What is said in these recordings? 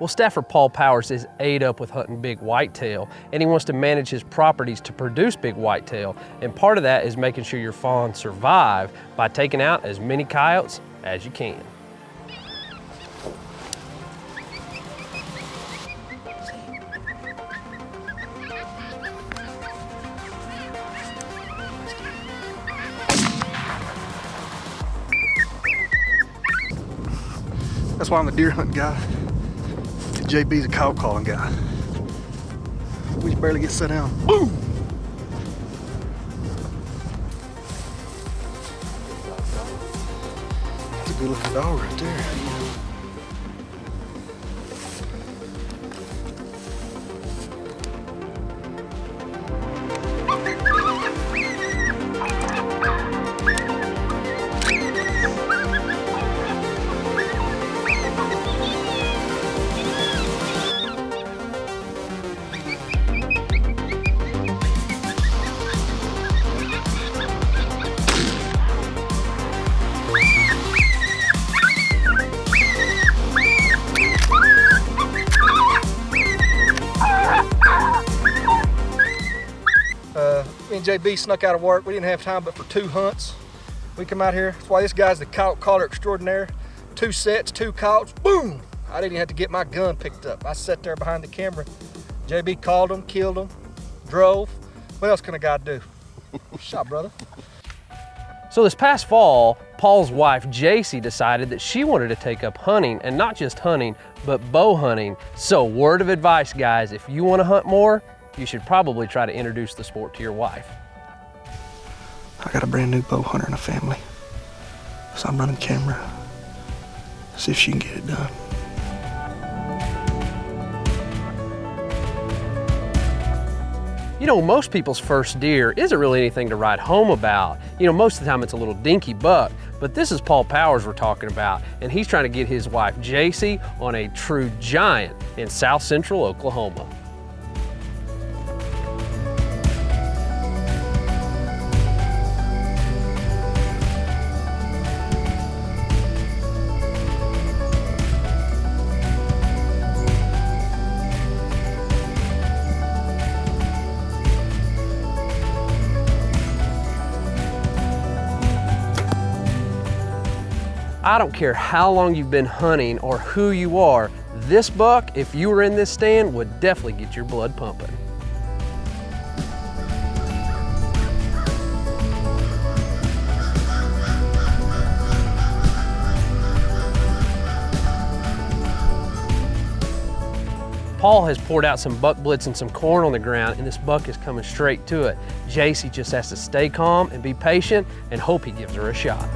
Well, staffer Paul Powers is ate up with hunting big whitetail, and he wants to manage his properties to produce big whitetail. And part of that is making sure your fawns survive by taking out as many coyotes as you can. That's why I'm a deer hunting guy. JB's a cow calling guy. We just barely get set down. Boom! That's a good looking dog right there. Me and JB snuck out of work. We didn't have time but for 2 hunts. We come out here. That's why this guy's the coyote caller extraordinaire. 2 sets, 2 coyotes, boom! I didn't even have to get my gun picked up. I sat there behind the camera. JB called them, killed them, drove. What else can a guy do? Shot, brother. So this past fall, Paul's wife, Jacy, decided that she wanted to take up hunting, and not just hunting, but bow hunting. So word of advice, guys, if you want to hunt more, you should probably try to introduce the sport to your wife. I got a brand new bow hunter in the family. So I'm running camera. See if she can get it done. You know, most people's first deer isn't really anything to write home about. You know, most of the time it's a little dinky buck, but this is Paul Powers we're talking about, and he's trying to get his wife, Jacy, on a true giant in south central Oklahoma. I don't care how long you've been hunting or who you are, this buck, if you were in this stand, would definitely get your blood pumping. Paul has poured out some buck blitz and some corn on the ground, and this buck is coming straight to it. Jacy just has to stay calm and be patient and hope he gives her a shot.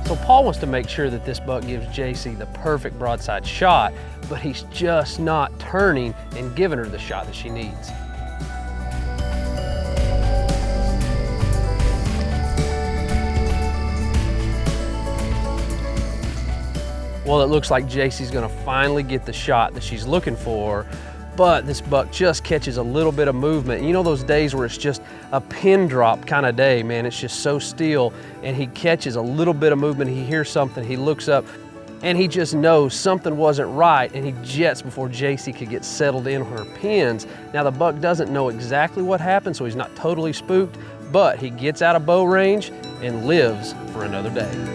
So Paul wants to make sure that this buck gives Jacy the perfect broadside shot, but he's just not turning and giving her the shot that she needs. Well, it looks like Jacy's gonna finally get the shot that she's looking for, but this buck just catches a little bit of movement. You know those days where it's just a pin drop kind of day, man, it's just so still, and he catches a little bit of movement, he hears something, he looks up, and he just knows something wasn't right, and he jets before Jacy could get settled in her pins. Now the buck doesn't know exactly what happened, so he's not totally spooked, but he gets out of bow range and lives for another day.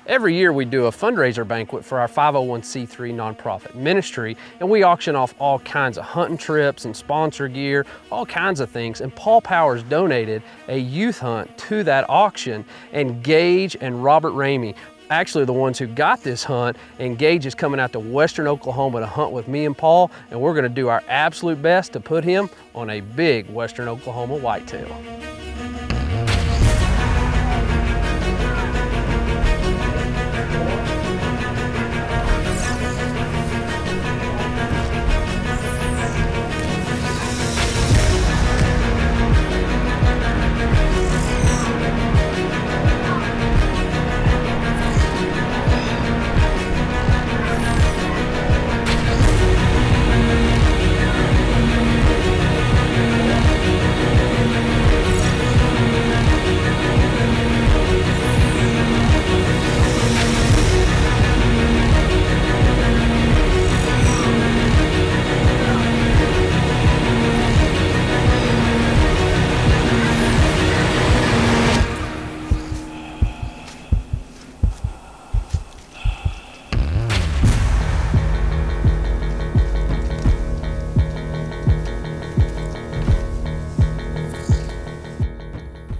Every year we do a fundraiser banquet for our 501c3 nonprofit ministry, and we auction off all kinds of hunting trips and sponsor gear, all kinds of things, and Paul Powers donated a youth hunt to that auction, and Gage and Robert Ramey actually the ones who got this hunt, and Gage is coming out to western Oklahoma to hunt with me and Paul, and we're gonna do our absolute best to put him on a big western Oklahoma whitetail.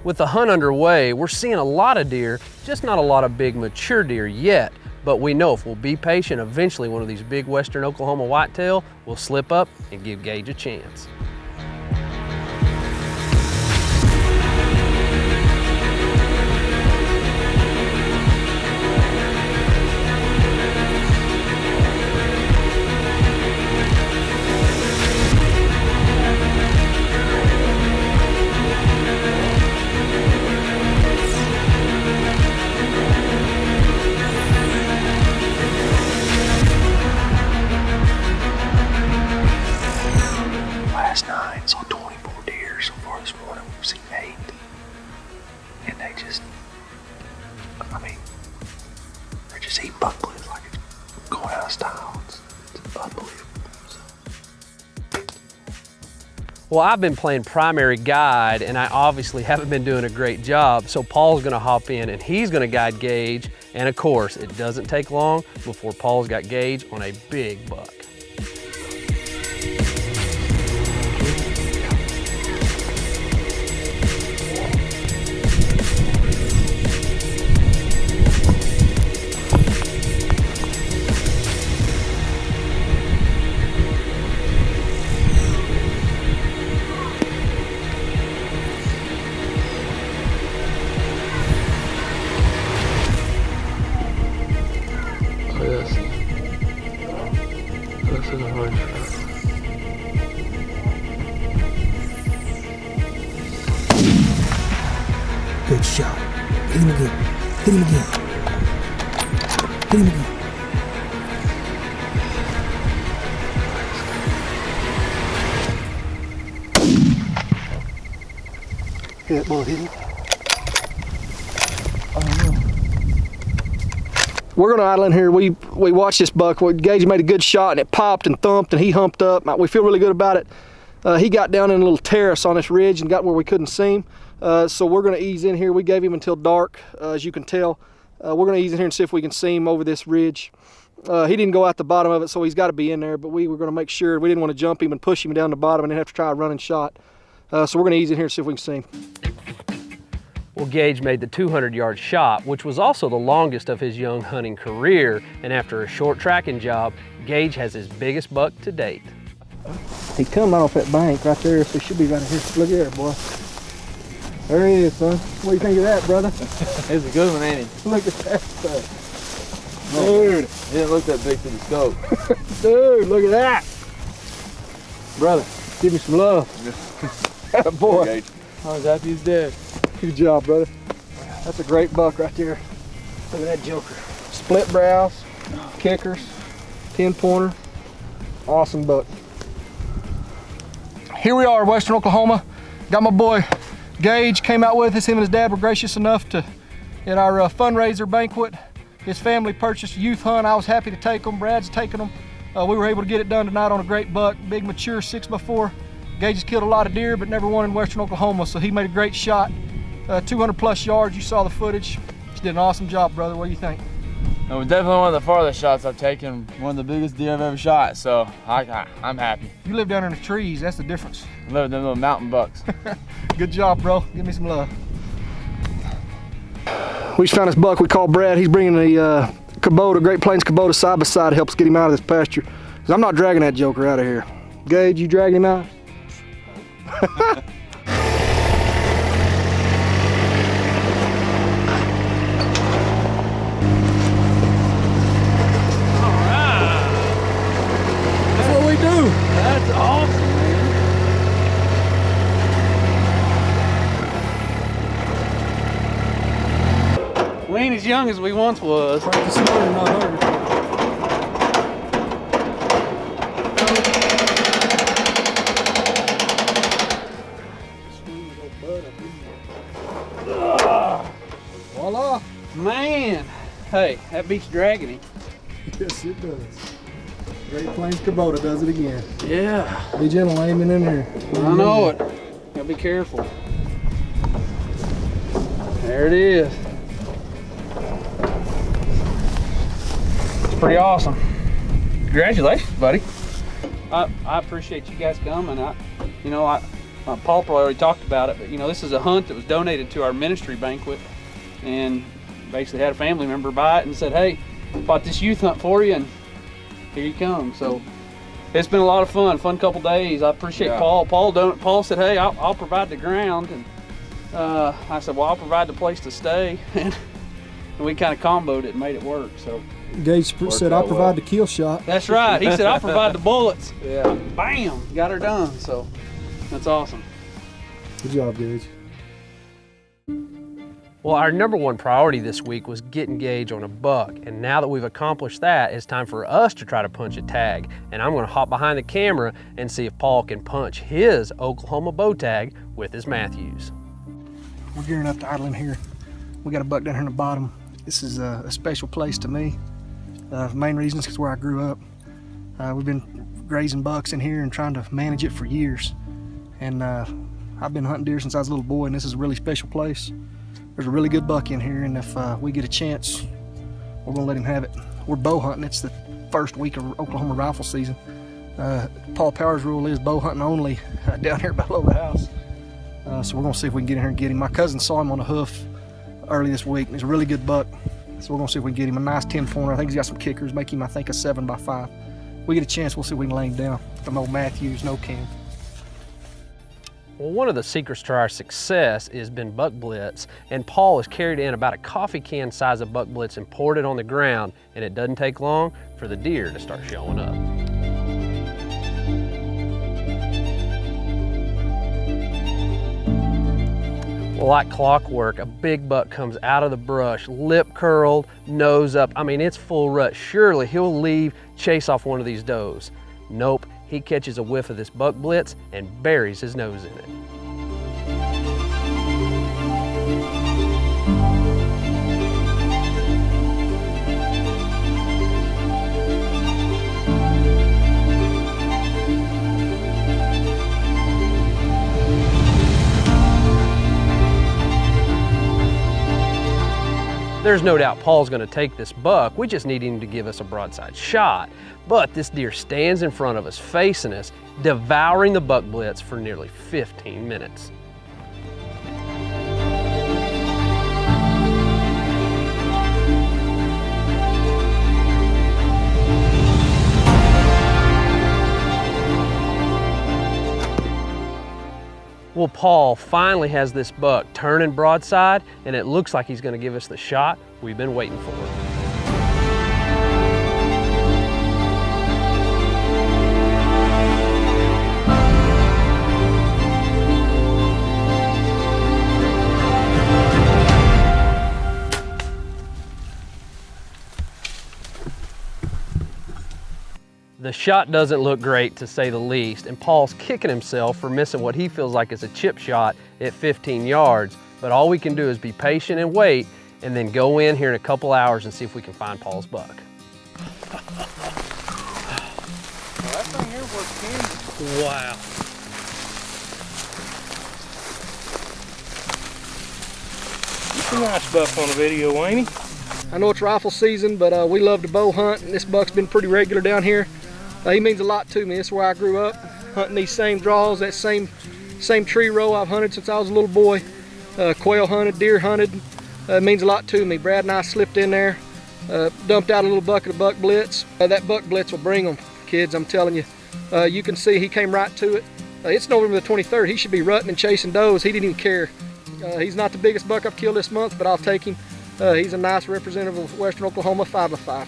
With the hunt underway, we're seeing a lot of deer, just not a lot of big mature deer yet. But we know if we'll be patient, eventually one of these big western Oklahoma whitetail will slip up and give Gage a chance. Last night saw 24 deer so far this morning. We've seen 8. And they just, I mean, they're just eating buckbloods like it's going out of style. It's unbelievable. Well, I've been playing primary guide and I obviously haven't been doing a great job, so Paul's gonna hop in and he's gonna guide Gage. And of course, it doesn't take long before Paul's got Gage on a big buck. This is a hard shot. Good shot. Hit him again. Hit him again. Hit him again. Hit it, boy. Hit it. We're gonna idle in here. We watched this buck. Gage made a good shot and it popped and thumped and he humped up. We feel really good about it. He got down in a little terrace on this ridge and got where we couldn't see him. So we're gonna ease in here. We gave him until dark, as you can tell. We're gonna ease in here and see if we can see him over this ridge. He didn't go out the bottom of it, so he's got to be in there, but we were gonna make sure. We didn't want to jump him and push him down the bottom and then have to try a running shot. So we're gonna ease in here and see if we can see him. Well, Gage made the 200-yard shot, which was also the longest of his young hunting career. And after a short tracking job, Gage has his biggest buck to date. He come off that bank right there, so he should be right here. Look at there, boy. There he is, son. What do you think of that, brother? It's a good one, ain't it? Look at that stuff. Dude, it didn't look that big to the scope. Dude, look at that. Brother, give me some love. Boy. Gage. I was happy he's dead. Good job, brother. That's a great buck right there. Look at that joker. Split brows, kickers, 10-pointer. Awesome buck. Here we are, Western Oklahoma. Got my boy Gage, came out with us. Him and his dad were gracious enough to, at our fundraiser banquet, his family purchased a youth hunt. I was happy to take them. Brad's taking them. We were able to get it done tonight on a great buck, big mature 6x4. Gage has killed a lot of deer, but never won in Western Oklahoma, so he made a great shot. 200 plus yards, you saw the footage. He did an awesome job, brother. What do you think? It was definitely one of the farthest shots I've taken, one of the biggest deer I've ever shot, so I'm happy. You live down in the trees, that's the difference. I love them little mountain bucks. Good job, bro. Give me some love. We just found this buck we call Brad. He's bringing the Kubota, Great Plains Kubota side by side to help us get him out of this pasture. 'Cause I'm not dragging that joker out of here. Gage, you dragging him out? That's awesome, man. We ain't as young as we once was. Voila. Man, hey, that beats dragging him. Yes, it does. Great Plains Kubota does it again. Yeah. Be gentle aiming in there. I know it. Gotta be careful. There it is. It's pretty awesome. Congratulations, buddy. I appreciate you guys coming. Paul probably already talked about it, but you know, this is a hunt that was donated to our ministry banquet, and basically had a family member buy it and said, hey, bought this youth hunt for you, and here you come. So it's been a lot of fun couple days. I appreciate Paul. Paul said, hey, I'll provide the ground, and I said, well, I'll provide the place to stay, and we kind of comboed it and made it work. So Gage said, I'll provide the kill shot. that's right. He said, I'll provide the bullets. Yeah. Bam, got her done. So that's awesome. Good job, Gage. Well, our number one priority this week was getting Gage on a buck, and now that we've accomplished that, it's time for us to try to punch a tag. And I'm gonna hop behind the camera and see if Paul can punch his Oklahoma bow tag with his Matthews. We're gearing up to idling here. We got a buck down here in the bottom. This is a special place to me. The main reason is because where I grew up. We've been grazing bucks in here and trying to manage it for years. And I've been hunting deer since I was a little boy, and this is a really special place. There's a really good buck in here, and if we get a chance, we're gonna let him have it. We're bow hunting. It's the first week of Oklahoma rifle season. Paul Powers' rule is bow hunting only down here below the house. So we're gonna see if we can get in here and get him. My cousin saw him on a hoof early this week, and he's a really good buck. So we're gonna see if we can get him a nice 10-pointer. I think he's got some kickers, make him, I think, a 7x5. If we get a chance, we'll see if we can lay him down. From old Matthews, no can. Well, one of the secrets to our success has been buck blitz, and Paul has carried in about a coffee can size of buck blitz and poured it on the ground, and it doesn't take long for the deer to start showing up. Well, like clockwork, a big buck comes out of the brush, lip curled, nose up. I mean, it's full rut. Surely he'll leave, chase off one of these does. Nope, he catches a whiff of this buck blitz and buries his nose in it. There's no doubt Paul's gonna take this buck. We just need him to give us a broadside shot. But this deer stands in front of us, facing us, devouring the buck blitz for nearly 15 minutes. Well, Paul finally has this buck turning broadside, and it looks like he's gonna give us the shot we've been waiting for. The shot doesn't look great, to say the least, and Paul's kicking himself for missing what he feels like is a chip shot at 15 yards. But all we can do is be patient and wait, and then go in here in a couple hours and see if we can find Paul's buck. Well, that thing here works. Wow. It's a nice buck on the video, ain't he? I know it's rifle season, but we love to bow hunt, and this buck's been pretty regular down here. He means a lot to me. This is where I grew up, hunting these same draws, that same tree row I've hunted since I was a little boy. Quail hunted, deer hunted. It means a lot to me. Brad and I slipped in there, dumped out a little bucket of buck blitz. That buck blitz will bring them, kids, I'm telling you. You can see he came right to it. It's November the 23rd. He should be rutting and chasing does. He didn't even care. He's not the biggest buck I've killed this month, but I'll take him. He's a nice representative of Western Oklahoma 5x5.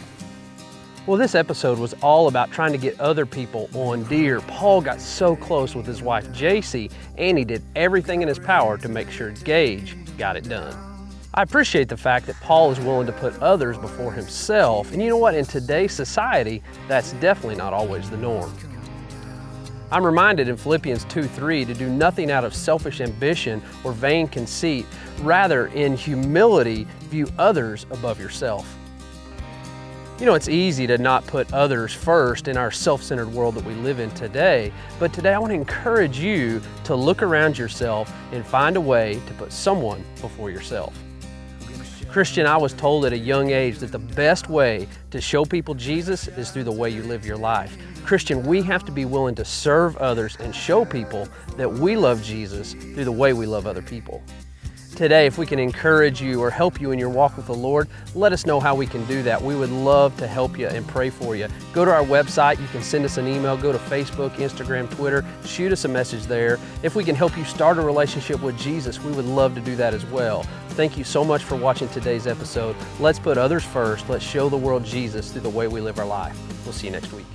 Well, this episode was all about trying to get other people on deer. Paul got so close with his wife, JC, and he did everything in his power to make sure Gage got it done. I appreciate the fact that Paul is willing to put others before himself. And you know what? In today's society, that's definitely not always the norm. I'm reminded in Philippians 2:3 to do nothing out of selfish ambition or vain conceit. Rather, in humility, view others above yourself. You know, it's easy to not put others first in our self-centered world that we live in today, but today I want to encourage you to look around yourself and find a way to put someone before yourself. Christian, I was told at a young age that the best way to show people Jesus is through the way you live your life. Christian, we have to be willing to serve others and show people that we love Jesus through the way we love other people. Today, if we can encourage you or help you in your walk with the Lord, let us know how we can do that. We would love to help you and pray for you. Go to our website, you can send us an email, go to Facebook, Instagram, Twitter, shoot us a message there. If we can help you start a relationship with Jesus, we would love to do that as well. Thank you so much for watching today's episode. Let's put others first. Let's show the world Jesus through the way we live our life. We'll see you next week.